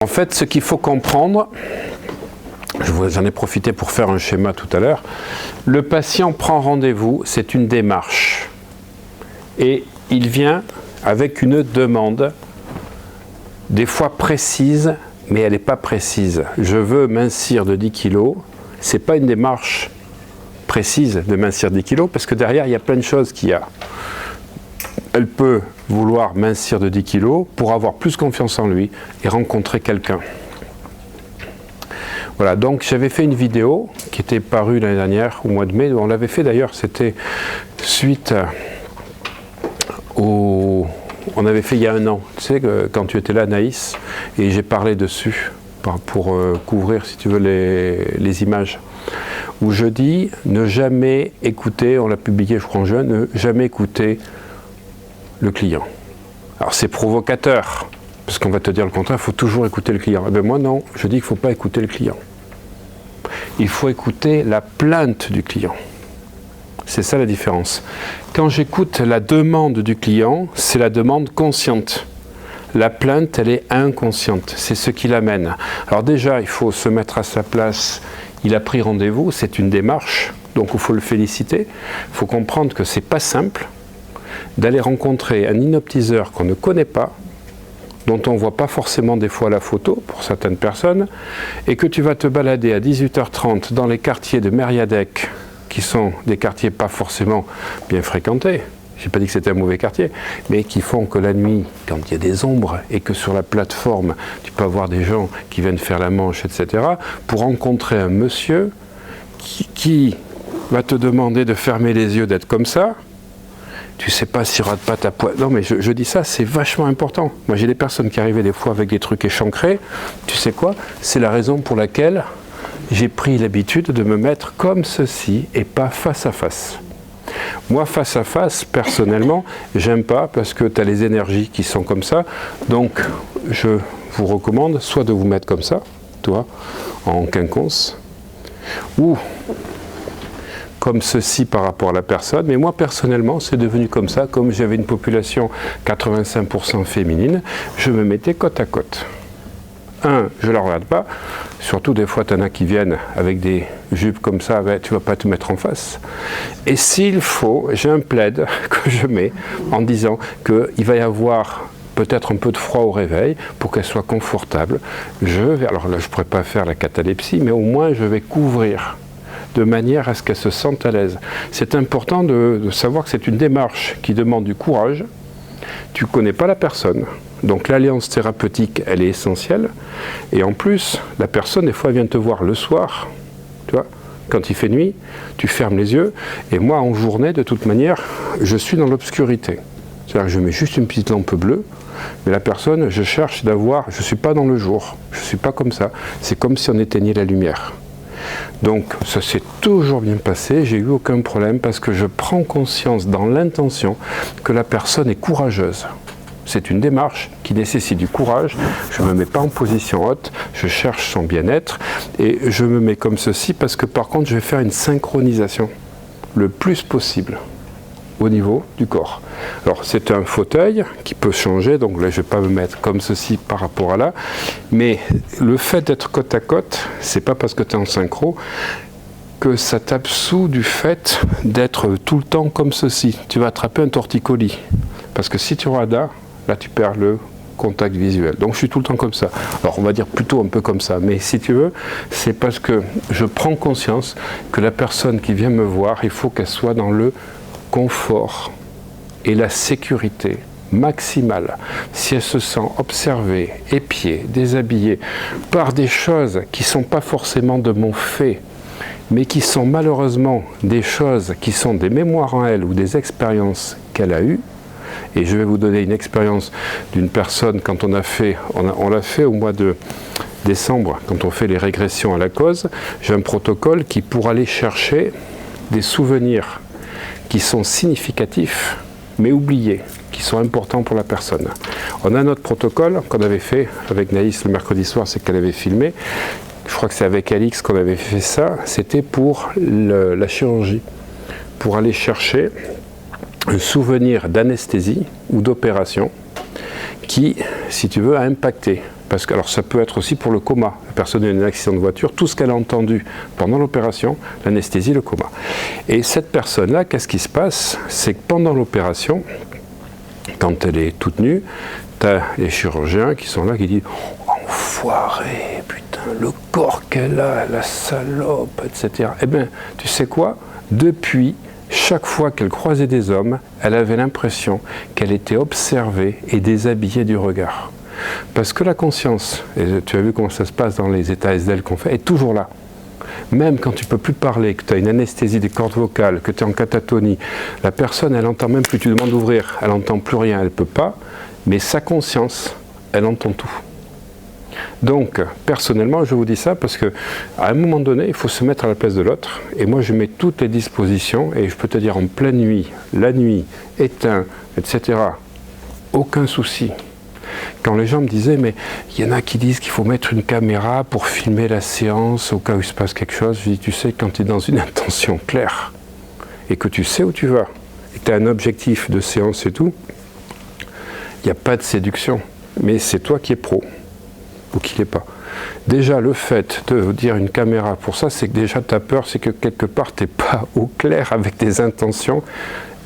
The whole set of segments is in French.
fait, ce qu'il faut comprendre, j'en ai profité pour faire un schéma tout à l'heure, le patient prend rendez-vous, c'est une démarche. Et il vient avec une demande, des fois précise, mais elle n'est pas précise. Je veux mincir de 10 kilos, ce n'est pas une démarche précise de mincir 10 kilos, parce que derrière, il y a plein de choses qu'il y a. Elle peut vouloir mincir de 10 kilos pour avoir plus confiance en lui et rencontrer quelqu'un. Voilà, donc j'avais fait une vidéo qui était parue l'année dernière, au mois de mai. On l'avait fait d'ailleurs, c'était suite au... On avait fait il y a un an, tu sais, quand tu étais là, Naïs, et j'ai parlé dessus pour couvrir, si tu veux, les images. Où je dis, ne jamais écouter, on l'a publié je crois en juin, ne jamais écouter le client. Alors c'est provocateur, parce qu'on va te dire le contraire, il faut toujours écouter le client. Eh bien moi non, je dis qu'il ne faut pas écouter le client. Il faut écouter la plainte du client. C'est ça la différence. Quand j'écoute la demande du client, c'est la demande consciente. La plainte, elle est inconsciente. C'est ce qui l'amène. Alors déjà, il faut se mettre à sa place. Il a pris rendez-vous, c'est une démarche, donc il faut le féliciter. Il faut comprendre que c'est pas simple d'aller rencontrer un hypnotiseur qu'on ne connaît pas, dont on ne voit pas forcément des fois la photo pour certaines personnes, et que tu vas te balader à 18h30 dans les quartiers de Mériadec, qui sont des quartiers pas forcément bien fréquentés, je n'ai pas dit que c'était un mauvais quartier, mais qui font que la nuit, quand il y a des ombres, et que sur la plateforme, tu peux avoir des gens qui viennent faire la manche, etc., pour rencontrer un monsieur qui va te demander de fermer les yeux, d'être comme ça. Tu sais pas s'il rate pas ta poitrine. Non mais je dis ça, c'est vachement important. Moi j'ai des personnes qui arrivaient des fois avec des trucs échancrés. Tu sais quoi? C'est la raison pour laquelle j'ai pris l'habitude de me mettre comme ceci et pas face à face. Moi face à face, personnellement, j'aime pas parce que tu as les énergies qui sont comme ça. Donc je vous recommande soit de vous mettre comme ça, toi, en quinconce, ou comme ceci par rapport à la personne, mais moi personnellement c'est devenu comme ça, comme j'avais une population 85% féminine, je me mettais côte à côte. Je ne la regarde pas, surtout des fois tu en as qui viennent avec des jupes comme ça, ben, tu ne vas pas te mettre en face. Et s'il faut, j'ai un plaid que je mets en disant qu'il va y avoir peut-être un peu de froid au réveil pour qu'elle soit confortable. Alors là je ne pourrais pas faire la catalepsie, mais au moins je vais couvrir de manière à ce qu'elle se sente à l'aise. C'est important de savoir que c'est une démarche qui demande du courage. Tu ne connais pas la personne. Donc l'alliance thérapeutique, elle est essentielle. Et en plus, la personne, des fois, vient te voir le soir. Tu vois, quand il fait nuit, tu fermes les yeux. Et moi, en journée, de toute manière, je suis dans l'obscurité. C'est-à-dire que je mets juste une petite lampe bleue. Mais la personne, je cherche d'avoir... Je ne suis pas dans le jour. Je ne suis pas comme ça. C'est comme si on éteignait la lumière. Donc ça s'est toujours bien passé, j'ai eu aucun problème parce que je prends conscience dans l'intention que la personne est courageuse. C'est une démarche qui nécessite du courage, je ne me mets pas en position haute, je cherche son bien-être et je me mets comme ceci parce que par contre je vais faire une synchronisation le plus possible au niveau du corps. Alors c'est un fauteuil qui peut changer, donc là je ne vais pas me mettre comme ceci par rapport à là, mais le fait d'être côte à côte, c'est pas parce que tu es en synchro que ça t'absout du fait d'être tout le temps comme ceci. Tu vas attraper un torticolis, parce que si tu regardes là tu perds le contact visuel. Donc je suis tout le temps comme ça. Alors on va dire plutôt un peu comme ça, mais si tu veux, c'est parce que je prends conscience que la personne qui vient me voir, il faut qu'elle soit dans le confort et la sécurité maximale. Si elle se sent observée, épiée, déshabillée par des choses qui ne sont pas forcément de mon fait, mais qui sont malheureusement des choses qui sont des mémoires en elle ou des expériences qu'elle a eues. Et je vais vous donner une expérience d'une personne quand on l'a fait au mois de décembre, quand on fait les régressions à la cause. J'ai un protocole qui, pour aller chercher des souvenirs qui sont significatifs, mais oubliés, qui sont importants pour la personne. On a notre protocole qu'on avait fait avec Naïs le mercredi soir, c'est qu'elle avait filmé. Je crois que c'est avec Alix qu'on avait fait ça. C'était pour la chirurgie, pour aller chercher un souvenir d'anesthésie ou d'opération qui, si tu veux, a impacté Parce que, alors ça peut être aussi pour le coma. La personne a eu un accident de voiture, tout ce qu'elle a entendu pendant l'opération, l'anesthésie, le coma. Et cette personne-là, qu'est-ce qui se passe? C'est que pendant l'opération, quand elle est toute nue, tu as les chirurgiens qui sont là, qui disent « Enfoiré, putain, le corps qu'elle a, la salope, etc. » Eh bien, tu sais quoi? Depuis, chaque fois qu'elle croisait des hommes, elle avait l'impression qu'elle était observée et déshabillée du regard. Parce que la conscience, et tu as vu comment ça se passe dans les états SDL qu'on fait, est toujours là. Même quand tu ne peux plus parler, que tu as une anesthésie des cordes vocales, que tu es en catatonie, la personne, elle n'entend même plus, tu demandes d'ouvrir, elle n'entend plus rien, elle ne peut pas, mais sa conscience, elle entend tout. Donc, personnellement, je vous dis ça parce qu'à un moment donné, il faut se mettre à la place de l'autre. Et moi, je mets toutes les dispositions, et je peux te dire en pleine nuit, la nuit, éteint, etc., aucun souci. Quand les gens me disaient, mais il y en a qui disent qu'il faut mettre une caméra pour filmer la séance au cas où il se passe quelque chose, je dis, tu sais, quand tu es dans une intention claire et que tu sais où tu vas et que tu as un objectif de séance et tout, il n'y a pas de séduction, mais c'est toi qui es pro ou qui l'est pas. Déjà, le fait de dire une caméra pour ça, c'est que déjà tu as peur, c'est que quelque part tu n'es pas au clair avec des intentions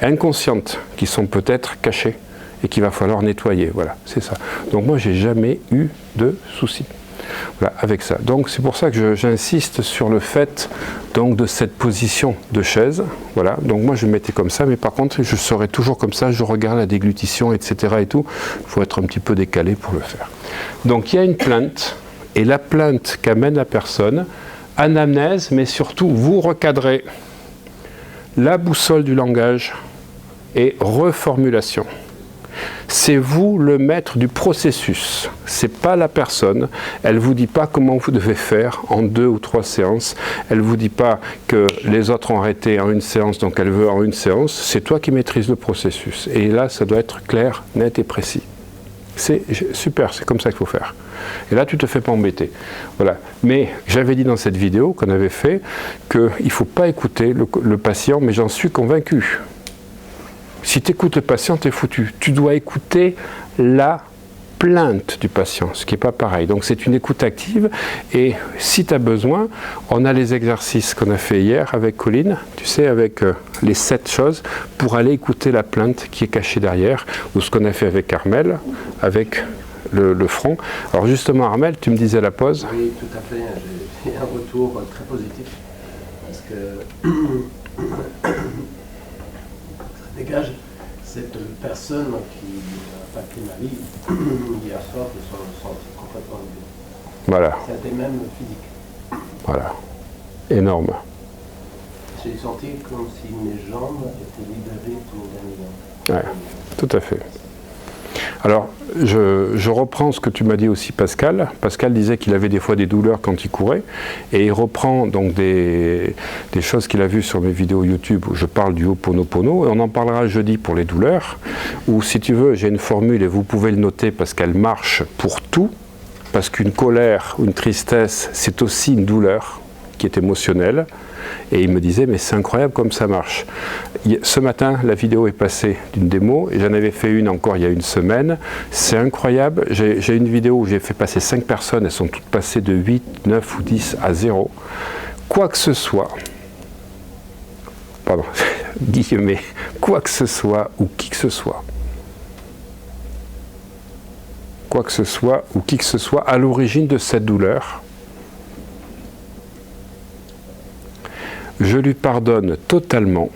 inconscientes qui sont peut-être cachées et qu'il va falloir nettoyer. Voilà, c'est ça. Donc moi, j'ai jamais eu de soucis. Voilà, avec ça. Donc c'est pour ça que j'insiste sur le fait donc, de cette position de chaise. Voilà. Donc moi je me mettais comme ça, mais par contre je serais toujours comme ça, je regarde la déglutition, etc. et tout. Il faut être un petit peu décalé pour le faire. Donc il y a une plainte, et la plainte qu'amène la personne, anamnèse, mais surtout vous recadrez la boussole du langage et reformulation. C'est vous le maître du processus, c'est pas la personne. Elle vous dit pas comment vous devez faire en 2 ou 3 séances. Elle vous dit pas que les autres ont arrêté en une séance, donc elle veut en une séance. C'est toi qui maîtrises le processus. Et là, ça doit être clair, net et précis. C'est super, c'est comme ça qu'il faut faire. Et là, tu ne te fais pas embêter. Voilà. Mais j'avais dit dans cette vidéo qu'on avait fait qu'il ne faut pas écouter le patient, mais j'en suis convaincu. Si tu écoutes le patient, tu es foutu. Tu dois écouter la plainte du patient, ce qui n'est pas pareil. Donc c'est une écoute active, et si tu as besoin, on a les exercices qu'on a fait hier avec Colline, tu sais, avec les 7 choses, pour aller écouter la plainte qui est cachée derrière, ou ce qu'on a fait avec Armel, avec le front. Alors justement, Armel, tu me disais la pause. Oui, tout à fait. J'ai un retour très positif, parce que ça dégage cette personne qui a impacté ma vie hier soir, de son sens complètement libre. Voilà. C'était même physique. Voilà. Énorme. J'ai senti comme si mes jambes étaient libérées de mes Ouais, tout à fait. Alors, je reprends ce que tu m'as dit aussi, Pascal. Pascal disait qu'il avait des fois des douleurs quand il courait, et il reprend donc des choses qu'il a vues sur mes vidéos YouTube où je parle du Ho'oponopono, et on en parlera jeudi pour les douleurs, où si tu veux, j'ai une formule, et vous pouvez le noter parce qu'elle marche pour tout, parce qu'une colère ou une tristesse, c'est aussi une douleur qui est émotionnelle. Et il me disait, mais c'est incroyable comme ça marche. Ce matin, la vidéo est passée d'une démo, et j'en avais fait une encore il y a une semaine. C'est incroyable. J'ai une vidéo où j'ai fait passer 5 personnes, elles sont toutes passées de 8, 9 ou 10 à 0. Quoi que ce soit, pardon, guillemets, quoi que ce soit ou qui que ce soit, quoi que ce soit ou qui que ce soit à l'origine de cette douleur, je lui pardonne totalement.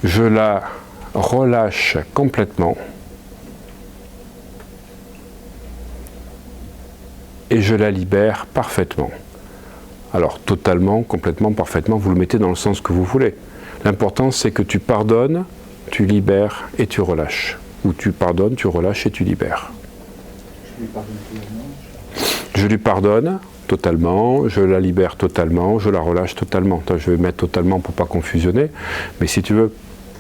Je la relâche complètement. Et je la libère parfaitement. Alors, totalement, complètement, parfaitement, vous le mettez dans le sens que vous voulez. L'important, c'est que tu pardonnes, tu libères et tu relâches. Ou tu pardonnes, tu relâches et tu libères. Je lui pardonne totalement. Je lui pardonne totalement, je la libère totalement, je la relâche totalement. Je vais mettre totalement pour ne pas confusionner, mais si tu veux,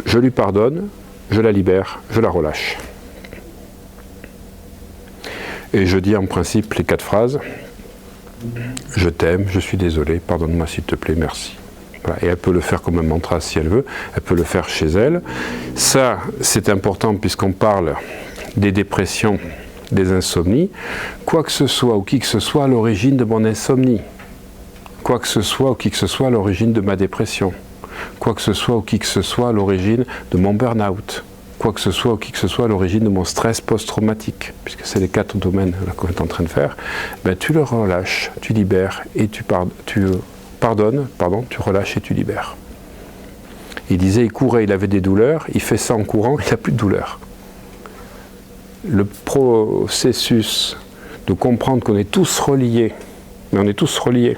je lui pardonne, je la libère, je la relâche. Et je dis en principe les 4 phrases. Je t'aime, je suis désolé, pardonne-moi s'il te plaît, merci. Voilà. Et elle peut le faire comme un mantra si elle veut, elle peut le faire chez elle. Ça, c'est important puisqu'on parle des dépressions, des insomnies. Quoi que ce soit ou qui que ce soit à l'origine de mon insomnie, quoi que ce soit ou qui que ce soit à l'origine de ma dépression, quoi que ce soit ou qui que ce soit à l'origine de mon burn-out, quoi que ce soit ou qui que ce soit à l'origine de mon stress post-traumatique, puisque c'est les 4 domaines qu'on est en train de faire, ben, tu le relâches, tu libères et tu pardonnes, tu relâches et tu libères. Il disait, il courait, il avait des douleurs, il fait ça en courant, il n'a plus de douleur. Le processus de comprendre qu'on est tous reliés, mais on est tous reliés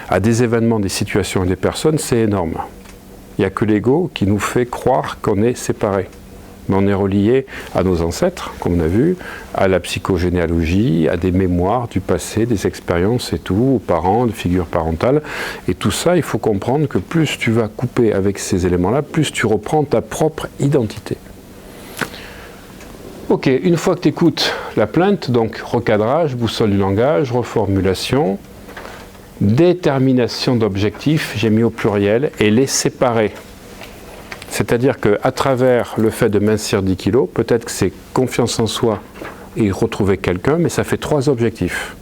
à des événements, des situations et des personnes, c'est énorme. Il n'y a que l'ego qui nous fait croire qu'on est séparés. Mais on est relié à nos ancêtres, comme on a vu, à la psychogénéalogie, à des mémoires du passé, des expériences et tout, aux parents, des figures parentales. Et tout ça, il faut comprendre que plus tu vas couper avec ces éléments-là, plus tu reprends ta propre identité. Ok, une fois que tu écoutes la plainte, donc recadrage, boussole du langage, reformulation, détermination d'objectifs, j'ai mis au pluriel, et les séparer. C'est-à-dire qu'à travers le fait de mincir 10 kilos, peut-être que c'est confiance en soi et retrouver quelqu'un, mais ça fait 3 objectifs.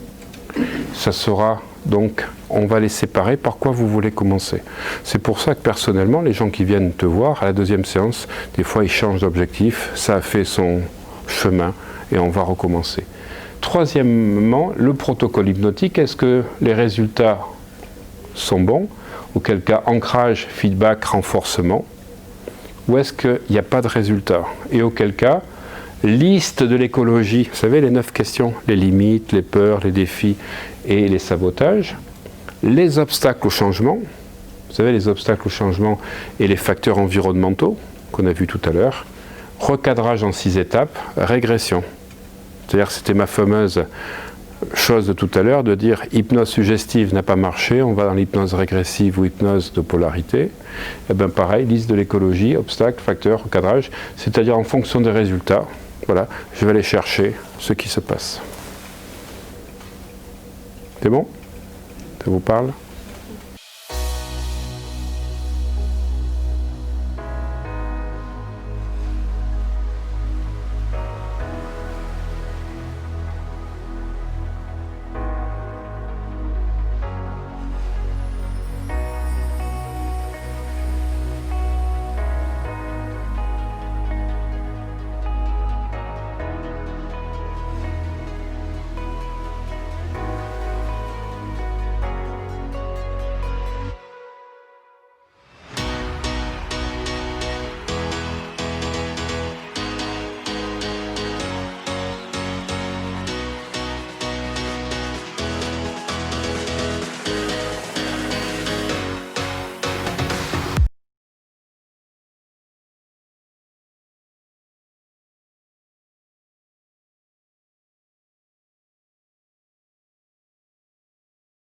Ça sera donc, on va les séparer par quoi vous voulez commencer. C'est pour ça que personnellement, les gens qui viennent te voir à la 2e séance, des fois ils changent d'objectif, ça a fait son chemin et on va recommencer. Troisièmement, le protocole hypnotique, est-ce que les résultats sont bons? Auquel cas, ancrage, feedback, renforcement. Ou est-ce qu'il n'y a pas de résultat? Et auquel cas, liste de l'écologie, vous savez, les 9 questions, les limites, les peurs, les défis et les sabotages, les obstacles au changement, vous savez, les obstacles au changement et les facteurs environnementaux qu'on a vu tout à l'heure, recadrage en 6 étapes, régression. C'est-à-dire que c'était ma fameuse chose de tout à l'heure, de dire hypnose suggestive n'a pas marché, on va dans l'hypnose régressive ou hypnose de polarité. Et bien pareil, liste de l'écologie, obstacles, facteurs, recadrage, c'est-à-dire en fonction des résultats, voilà, je vais aller chercher ce qui se passe. C'est bon? Ça vous parle?